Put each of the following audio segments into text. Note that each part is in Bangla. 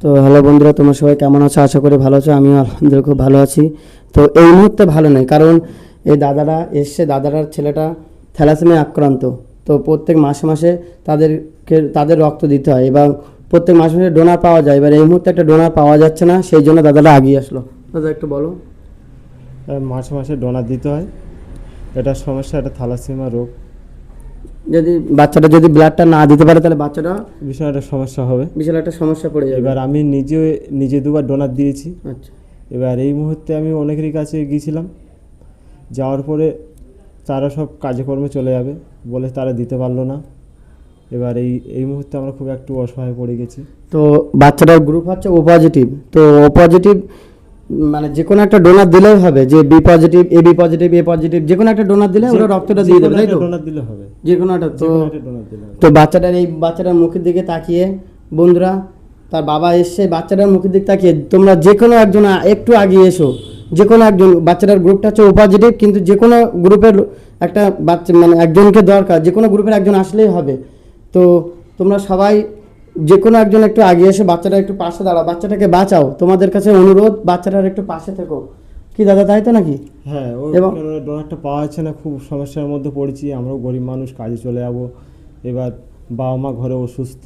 তো হ্যালো বন্ধুরা, তোমরা সবাই কেমন আছো? আশা করি ভালো আছো। আমিও আলহামদুলিল্লাহ খুব ভালো আছি। তো এই মুহূর্তে ভালো নেই, কারণ এই দাদারা এসছে, দাদারার ছেলেটা থ্যালাসেমিয়া আক্রান্ত। তো প্রত্যেক মাসে মাসে তাদের রক্ত দিতে হয় এবং প্রত্যেক মাসে মাসে ডোনার পাওয়া যায়। এবার এই মুহূর্তে একটা ডোনার পাওয়া যাচ্ছে না, সেই জন্য দাদারা আগিয়ে আসলো। দাদা একটু বলো। মাসে মাসে ডোনার দিতে হয়, এটা সমস্যা, এটা থ্যালাসেমিয়া রোগ। যদি বাচ্চাটা যদি ব্লাডটা না দিতে পারে তাহলে বাচ্চাটা বিশাল একটা সমস্যা হবে, বিশাল একটা সমস্যা পড়ে যাবে। এবার আমি নিজে দুবার ডোনার দিয়েছি। আচ্ছা, এবার এই মুহূর্তে আমি অনেকেরই কাছে গিয়েছিলাম, যাওয়ার পরে তারা সব কাজকর্মে চলে যাবে বলে তারা দিতে পারলো না। এবার এই মুহূর্তে আমরা খুব একটু অসহায় পড়ে গেছি। তো বাচ্চাটার গ্রুপ হচ্ছে ও পজিটিভ। তো ও পজিটিভ মানে যে কোনো একটা ডোনার দিলেই হবে, যে B positive, A B positive, A positive, যে কোনো একটা ডোনার দিলে ওরা রক্তটা দিয়ে দেবে, তাই তো? ডোনার দিলে হবে, যে কোনো একটা। তো ডোনার দিলে হবে। তো বাচ্চাটার মুখের দিকে তাকিয়ে, বন্ধুরা তার বাবা এসছে, বাচ্চাটার মুখের দিকে তাকিয়ে তোমরা যে কোনো একজন একটু আগিয়ে এসো। যে কোনো একজন, বাচ্চাটার গ্রুপটা হচ্ছে ও পজিটিভ, কিন্তু যে কোনো গ্রুপের একটা বাচ্চা মানে একজনকে দরকার, যে কোনো গ্রুপের একজন আসলেই হবে। তো তোমরা সবাই যে কোনো একজন একটু আগিয়ে এসে বাচ্চাটা একটু পাশে দাঁড়াও, বাচ্চাটাকে বাঁচাও। তোমাদের কাছে অনুরোধ, বাচ্চাটার একটু পাশে থেকো। কি দাদা, তাই তো নাকি? হ্যাঁ, এবং ডোনারটা পাওয়া যাচ্ছে না, খুব সমস্যার মধ্যে পড়েছি। আমরাও গরিব মানুষ, কাজে চলে যাবো। এবার বাবা মা ঘরে অসুস্থ,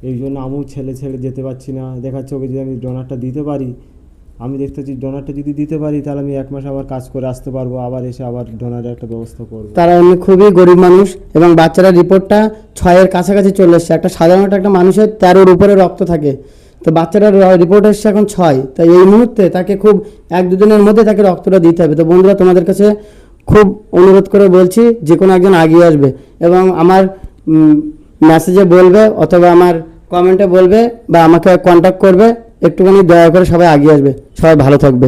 এই জন্য আমিও ছেলে যেতে পারছি না। দেখাচ্ছে ওকে যদি আমি ডোনারটা দিতে পারি, আমি দেখতেছি ডোনারটা যদি দিতে পারি তাহলে আমি 1 মাস আবার কাজ করে আসতে পারবো, আবার এসে আবার ডোনারের একটা ব্যবস্থা করবো। তারা এমনি খুবই গরিব মানুষ এবং বাচ্চারা রিপোর্টটা 6-এর কাছাকাছি চলে এসছে। সাধারণত একটা মানুষের 13-র উপরে রক্ত থাকে, তো বাচ্চাটার রিপোর্ট এসছে এখন 6। তাই এই মুহূর্তে তাকে খুব 1-2 দিনের মধ্যে তাকে রক্তটা দিতে হবে। তো বন্ধুরা, তোমাদের কাছে খুব অনুরোধ করে বলছি, যে কোনো একজন এগিয়ে আসবে এবং আমার মেসেজে বলবে অথবা আমার কমেন্টে বলবে বা আমাকে কন্ট্যাক্ট করবে। একটুখানি দয়া করে সবাই এগিয়ে আসবে। সবাই ভালো থাকবে।